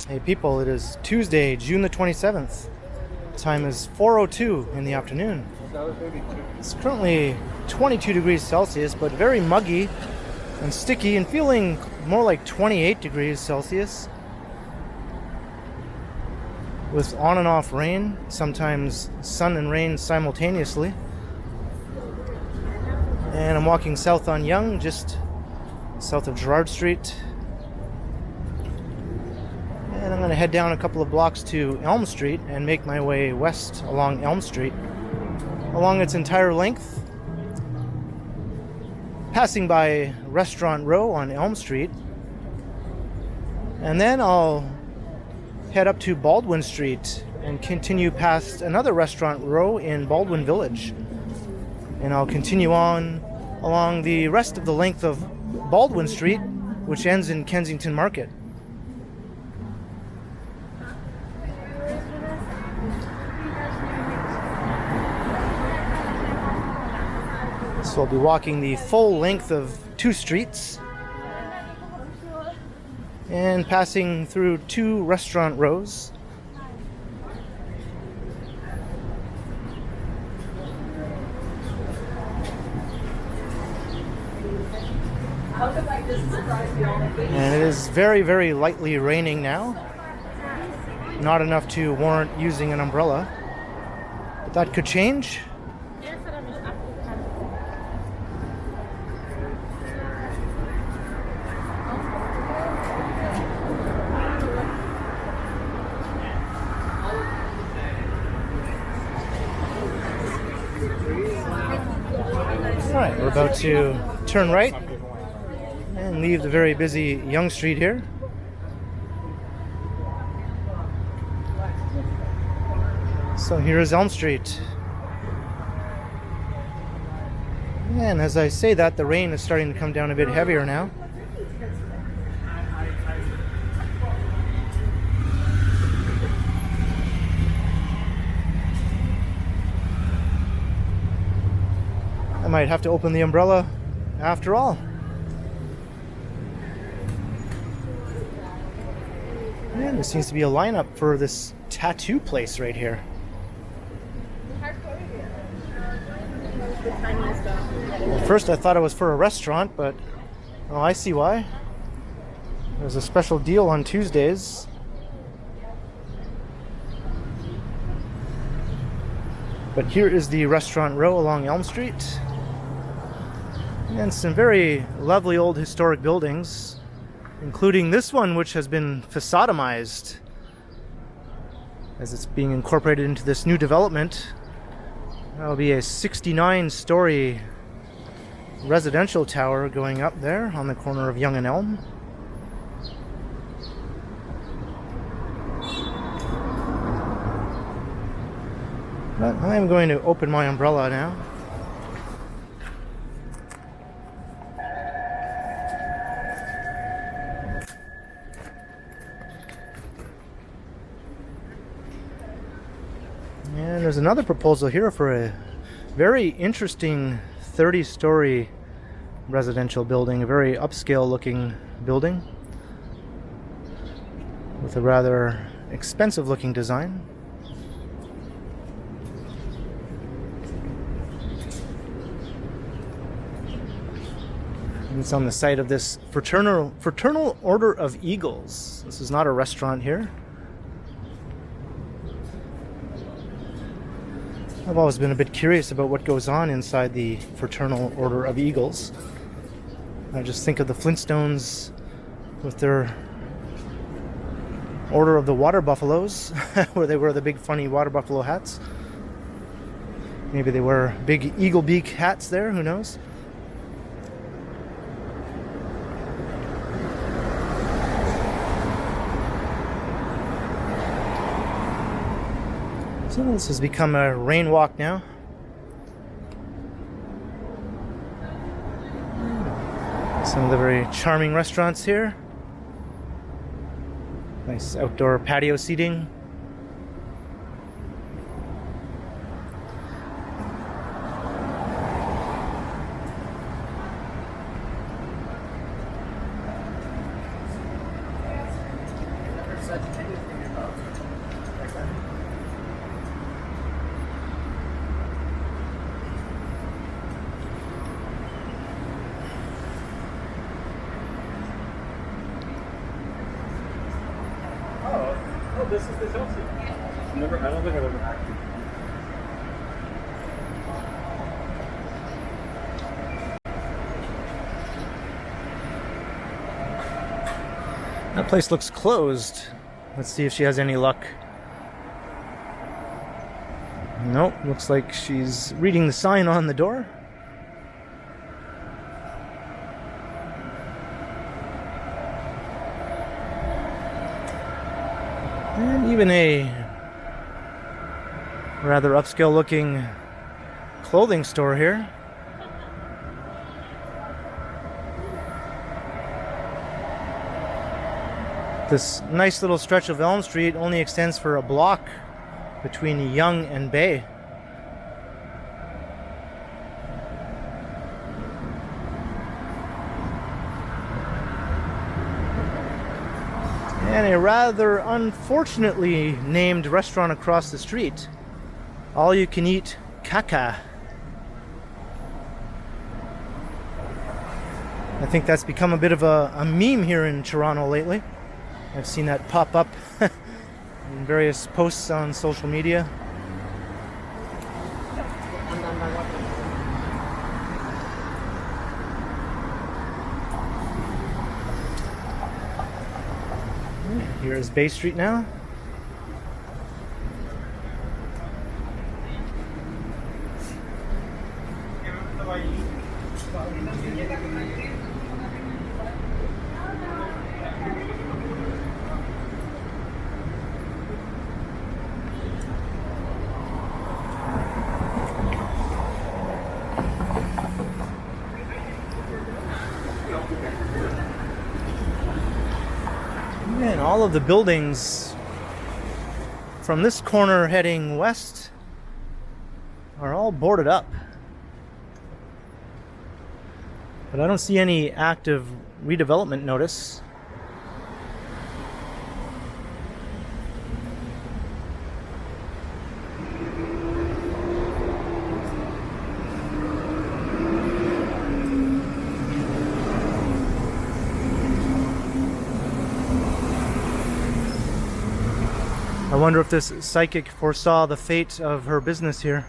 Hey people, it is Tuesday, June the 27th. Time is 4:02 in the afternoon. It's currently 22 degrees Celsius, but very muggy and sticky and feeling more like 28 degrees Celsius. With on and off rain, sometimes sun and rain simultaneously. And I'm walking south on Yonge, just south of Gerrard Street. And I'm going to head down a couple of blocks to Elm Street and make my way west along Elm Street, along its entire length, passing by Restaurant Row on Elm Street. And then I'll head up to Baldwin Street and continue past another Restaurant Row in Baldwin Village. And I'll continue on along the rest of the length of Baldwin Street, which ends in Kensington Market. So I'll be walking the full length of two streets and passing through two restaurant rows. And it is very, very lightly raining now. Not enough to warrant using an umbrella, but that could change. Alright, we're about to turn right and leave the very busy Yonge Street here. So here is Elm Street. And as I say that, the rain is starting to come down a bit heavier now. I might have to open the umbrella after all. And there seems to be a lineup for this tattoo place right here. At first I thought it was for a restaurant, but oh, I see why. There's a special deal on Tuesdays. But here is the restaurant row along Elm Street. And some very lovely old historic buildings, including this one, which has been facadized as it's being incorporated into this new development. That'll be a 69-story residential tower going up there on the corner of Yonge and Elm. But I'm going to open my umbrella now. And there's another proposal here for a very interesting 30-story residential building, a very upscale looking building with a rather expensive looking design. And it's on the site of this Fraternal Order of Eagles. This is not a restaurant here. I've always been a bit curious about what goes on inside the Fraternal Order of Eagles. I just think of the Flintstones with their Order of the Water Buffaloes, where they wear the big funny water buffalo hats. Maybe they wear big eagle beak hats there, who knows? So this has become a rain walk now. Some of the very charming restaurants here. Nice outdoor patio seating. this is the Chelsea. Never, I don't think I've ever acted. That place looks closed. Let's see if she has any luck. Nope, looks like she's reading the sign on the door. And even a rather upscale looking clothing store here. This nice little stretch of Elm Street only extends for a block between Yonge and Bay. And a rather unfortunately named restaurant across the street. All you can eat caca. I think that's become a bit of a meme here in Toronto lately. I've seen that pop up in various posts on social media. Here is Bay Street now. And all of the buildings from this corner heading west are all boarded up. But I don't see any active redevelopment notice. I wonder if this psychic foresaw the fate of her business here.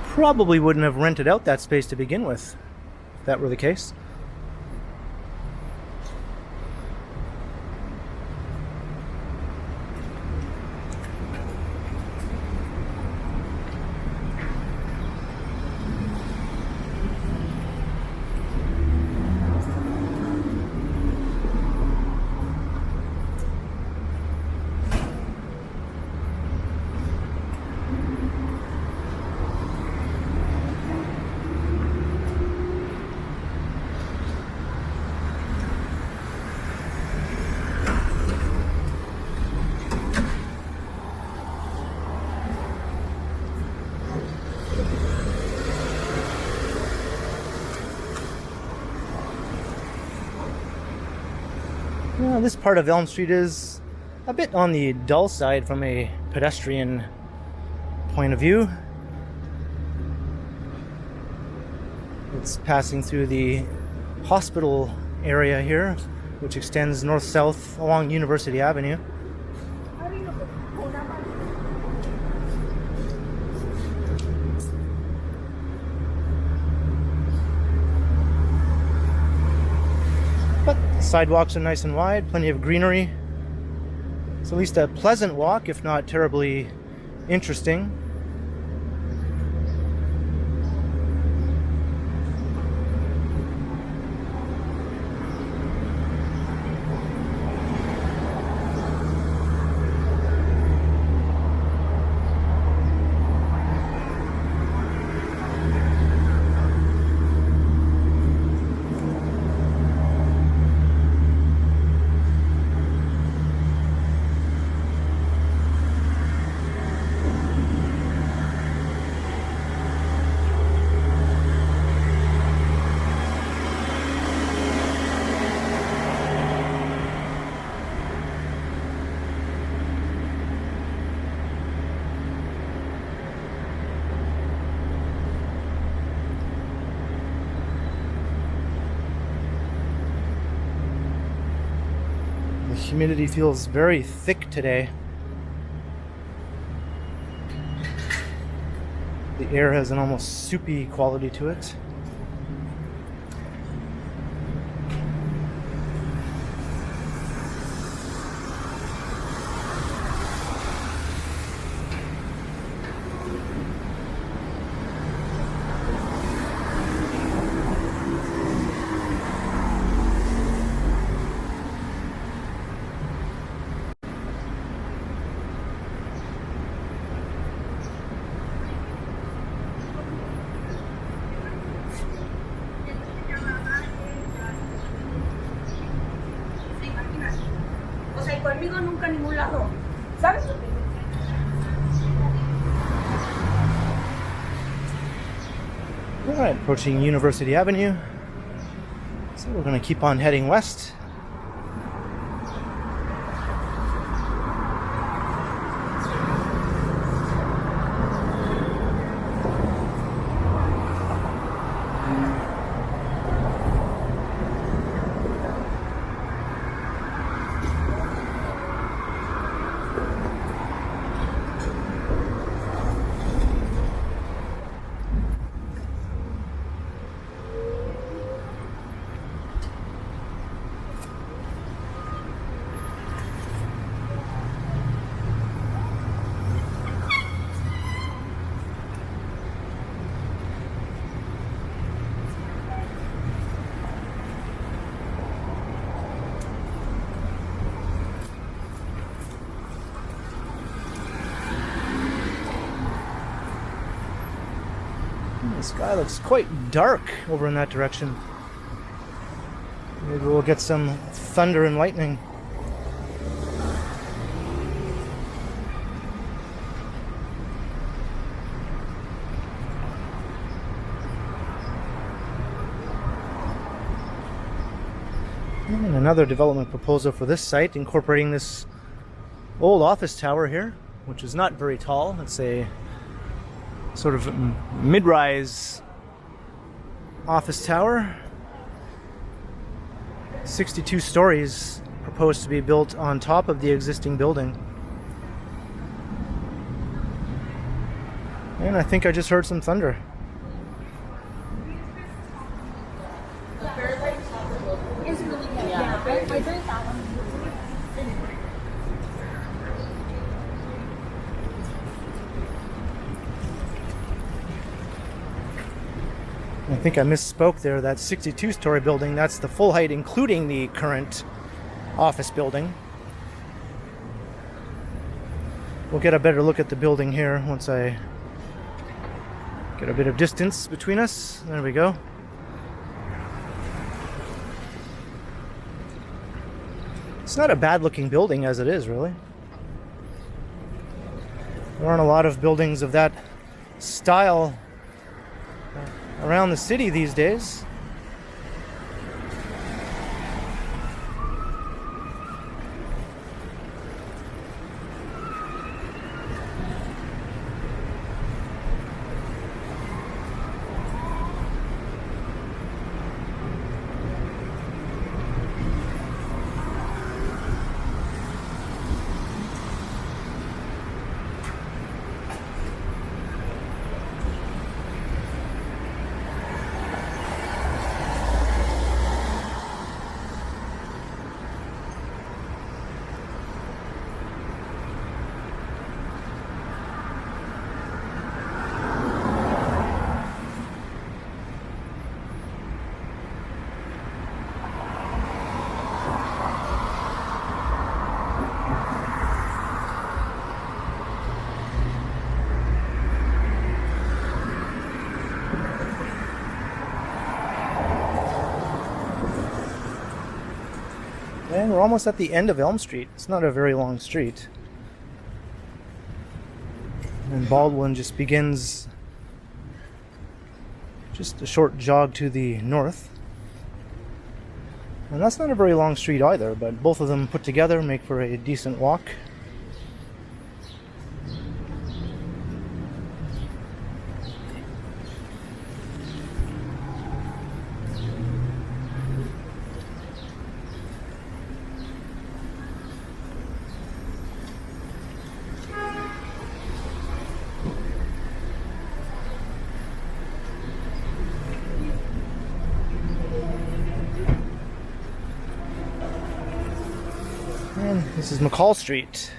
Probably wouldn't have rented out that space to begin with, if that were the case. Well, this part of Elm Street is a bit on the dull side from a pedestrian point of view. It's passing through the hospital area here, which extends north-south along University Avenue. But the sidewalks are nice and wide, plenty of greenery. It's at least a pleasant walk, if not terribly interesting. humidity feels very thick today. The air has an almost soupy quality to it. Conmigo nunca a ningún lado. ¿Sabes? All right, approaching University Avenue. So we're going to keep on heading west. The sky looks quite dark over in that direction. Maybe we'll get some thunder and lightning. And another development proposal for this site, incorporating this old office tower here, which is not very tall. It's a sort of mid-rise office tower. 62 stories proposed to be built on top of the existing building. And I think I just heard some thunder. I think I misspoke there. That 62-story building, that's the full height including the current office building. We'll get a better look at the building here once I get a bit of distance between us. There we go. It's not a bad looking building as it is, really. There aren't a lot of buildings of that style around the city these days. And we're almost at the end of Elm Street. It's not a very long street. And Baldwin just begins just a short jog to the north. And that's not a very long street either, but both of them put together make for a decent walk. This is McCall Street.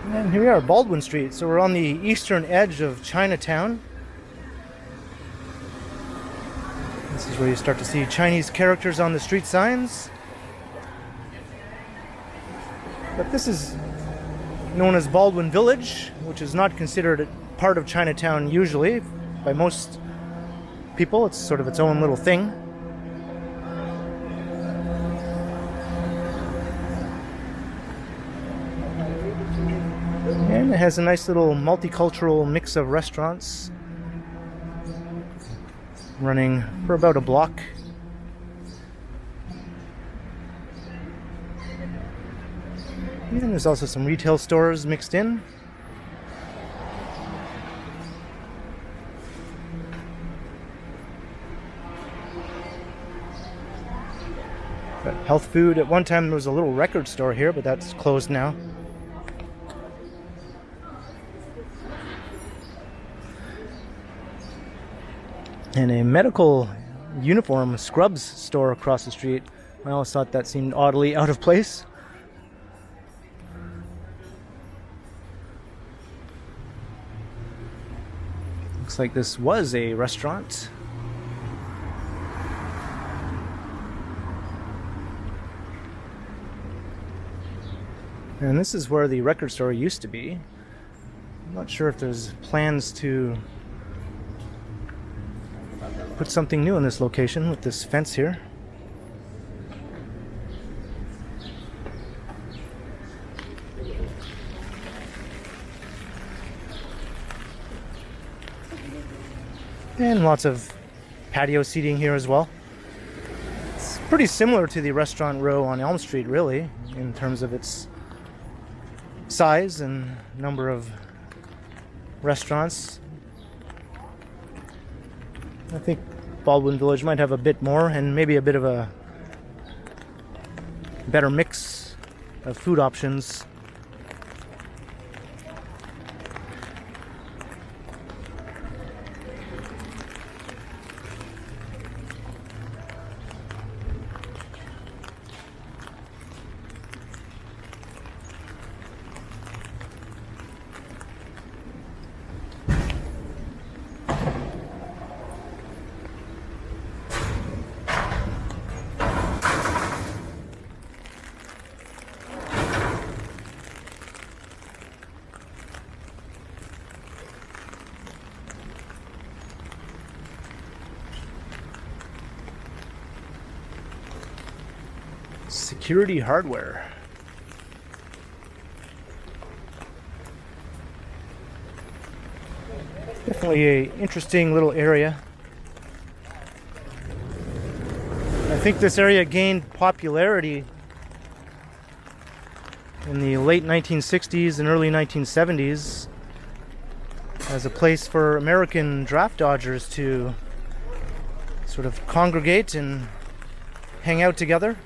And here we are, Baldwin Street. So we're on the eastern edge of Chinatown. This is where you start to see Chinese characters on the street signs. But this is known as Baldwin Village, which is not considered part of Chinatown usually. By most people, it's sort of its own little thing. And it has a nice little multicultural mix of restaurants running for about a block. And there's also some retail stores mixed in. Got health food. At one time there was a little record store here, but that's closed now. And a medical uniform scrubs store across the street. I always thought that seemed oddly out of place. Looks like this was a restaurant. And this is where the record store used to be. I'm not sure if there's plans to put something new in this location with this fence here. And lots of patio seating here as well. It's pretty similar to the restaurant row on Elm Street, really, in terms of its size and number of restaurants. I think Baldwin Village might have a bit more and maybe a bit of a better mix of food options. Security hardware. Definitely a interesting little area. I think this area gained popularity in the late 1960s and early 1970s as a place for American draft dodgers to sort of congregate and hang out together.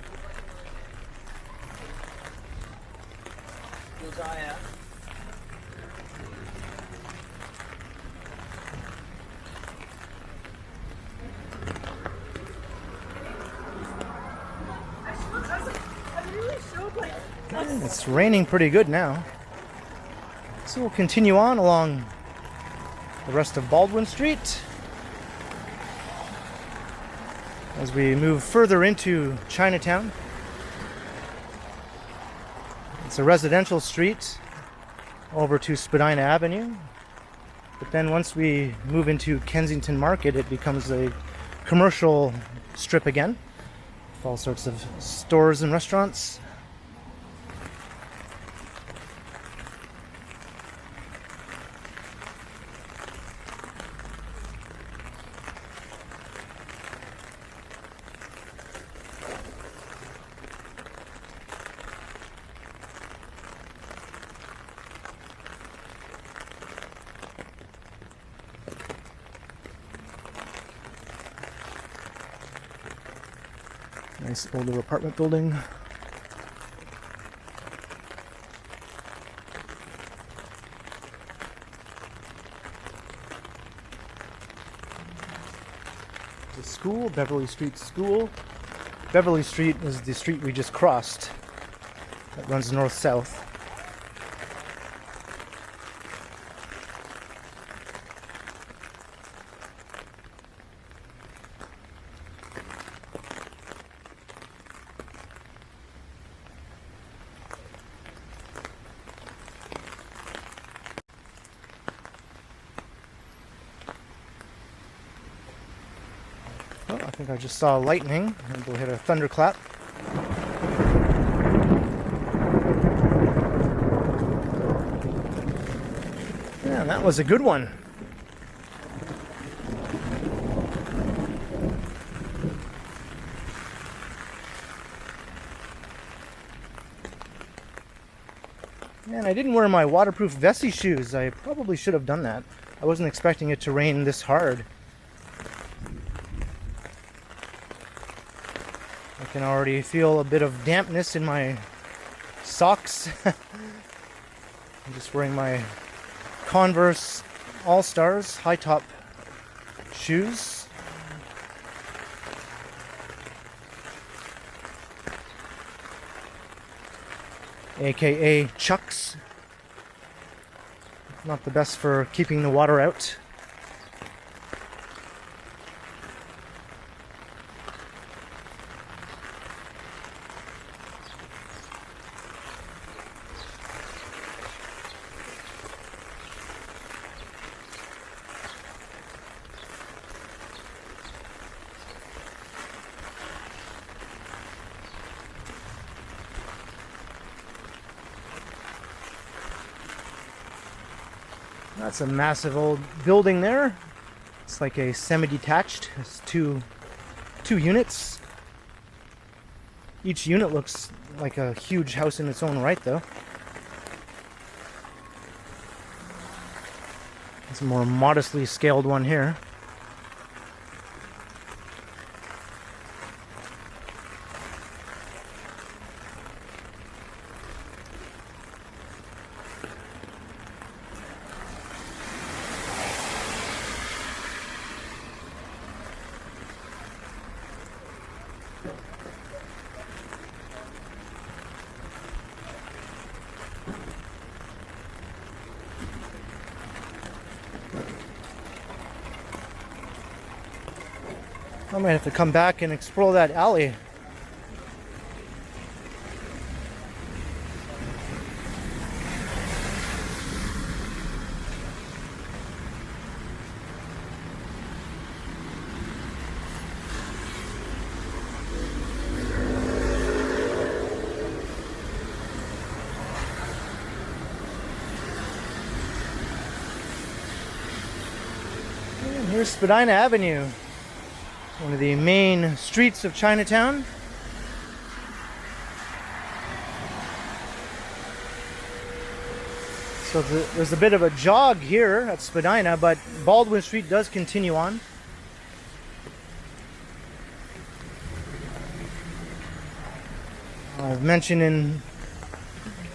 It's raining pretty good now. So we'll continue on along the rest of Baldwin Street as we move further into Chinatown. It's a residential street over to Spadina Avenue. But then once we move into Kensington Market, it becomes a commercial strip again, with all sorts of stores and restaurants. Nice older apartment building. The school, Beverly Street School. Beverly Street is the street we just crossed that runs north-south. Oh, I think I just saw lightning. Maybe we'll hit a thunderclap. Yeah, that was a good one. Man, I didn't wear my waterproof Vessi shoes. I probably should have done that. I wasn't expecting it to rain this hard. I can already feel a bit of dampness in my socks. I'm just wearing my Converse All-Stars high top shoes. AKA Chucks. Not the best for keeping the water out. That's a massive old building there. It's like a semi-detached. It's two units. Each unit looks like a huge house in its own right, though. It's a more modestly scaled one here. I might have to come back and explore that alley. And here's Spadina Avenue, one of the main streets of Chinatown. So there's a bit of a jog here at Spadina, but Baldwin Street does continue on. I've mentioned in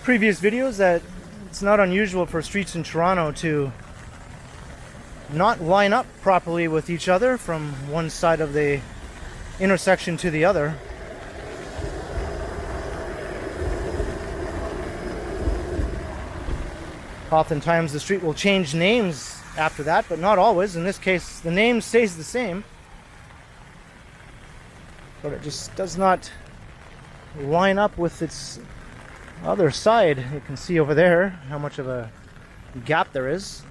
previous videos that it's not unusual for streets in Toronto to not line up properly with each other from one side of the intersection to the other. Oftentimes the street will change names after that, but not always. In this case, the name stays the same, but it just does not line up with its other side. You can see over there how much of a gap there is.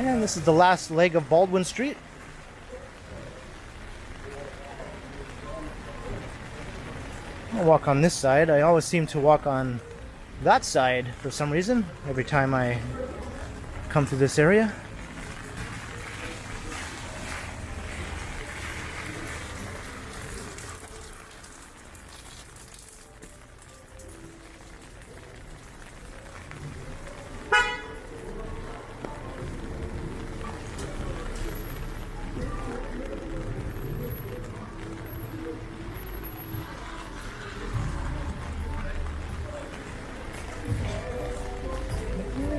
And this is the last leg of Baldwin Street. I'll walk on this side. I always seem to walk on that side for some reason every time I come through this area.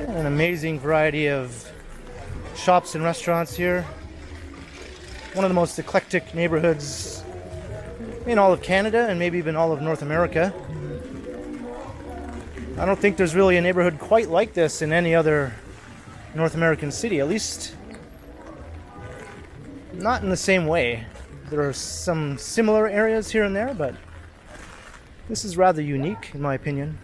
An amazing variety of shops and restaurants here. One of the most eclectic neighborhoods in all of Canada and maybe even all of North America. I don't think there's really a neighborhood quite like this in any other North American city, at least not in the same way. There are some similar areas here and there, but this is rather unique in my opinion.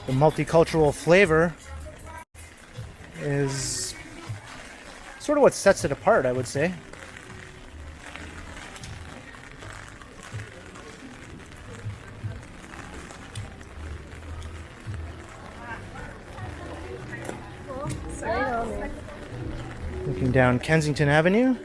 The multicultural flavor is sort of what sets it apart, I would say. Looking down Kensington Avenue.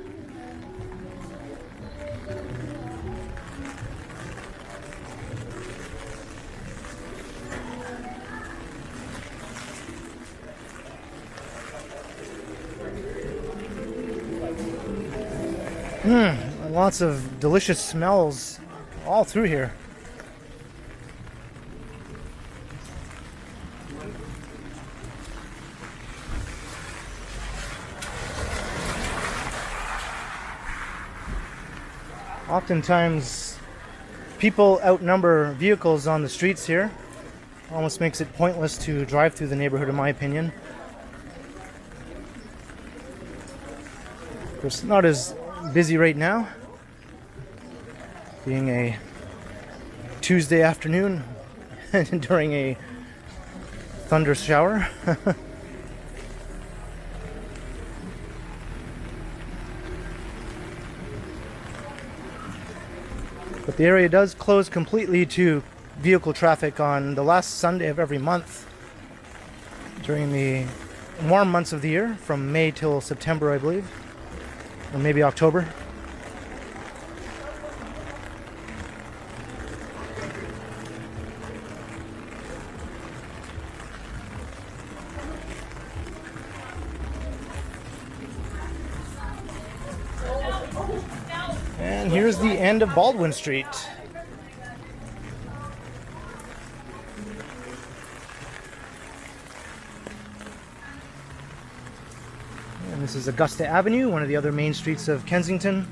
Lots of delicious smells all through here. Oftentimes, people outnumber vehicles on the streets here. Almost makes it pointless to drive through the neighborhood, in my opinion. Of course, not as busy right now, being a Tuesday afternoon during a thunder shower. But the area does close completely to vehicle traffic on the last Sunday of every month during the warm months of the year, from May till September, I believe, or maybe October. And here's the end of Baldwin Street. And this is Augusta Avenue, one of the other main streets of Kensington.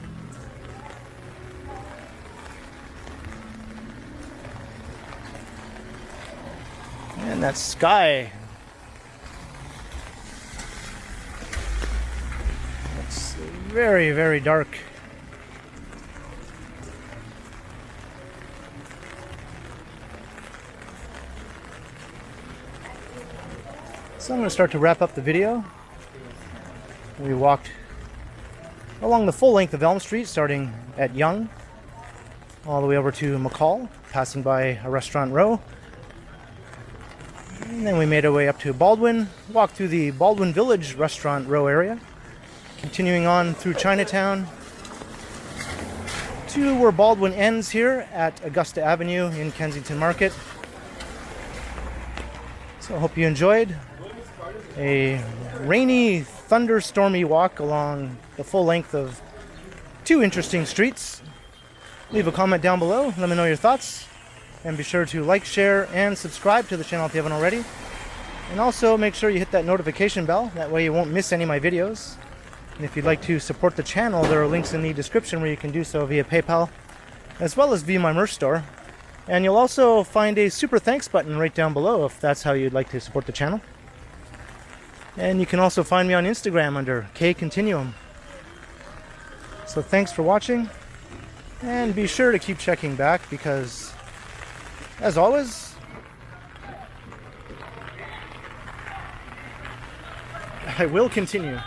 And that sky. It's very, very dark. So I'm going to start to wrap up the video. We walked along the full length of Elm Street, starting at Yonge, all the way over to McCall, passing by a restaurant row. And then we made our way up to Baldwin, walked through the Baldwin Village restaurant row area, continuing on through Chinatown to where Baldwin ends here at Augusta Avenue in Kensington Market. So I hope you enjoyed a rainy, thunderstormy walk along the full length of two interesting streets. Leave a comment down below, let me know your thoughts, and be sure to like, share, and subscribe to the channel if you haven't already. And also make sure you hit that notification bell, that way you won't miss any of my videos. And if you'd like to support the channel, there are links in the description where you can do so via PayPal, as well as via my merch store. And you'll also find a super thanks button right down below if that's how you'd like to support the channel. And you can also find me on Instagram under K Continuum. So thanks for watching, and be sure to keep checking back because, as always, I will continue.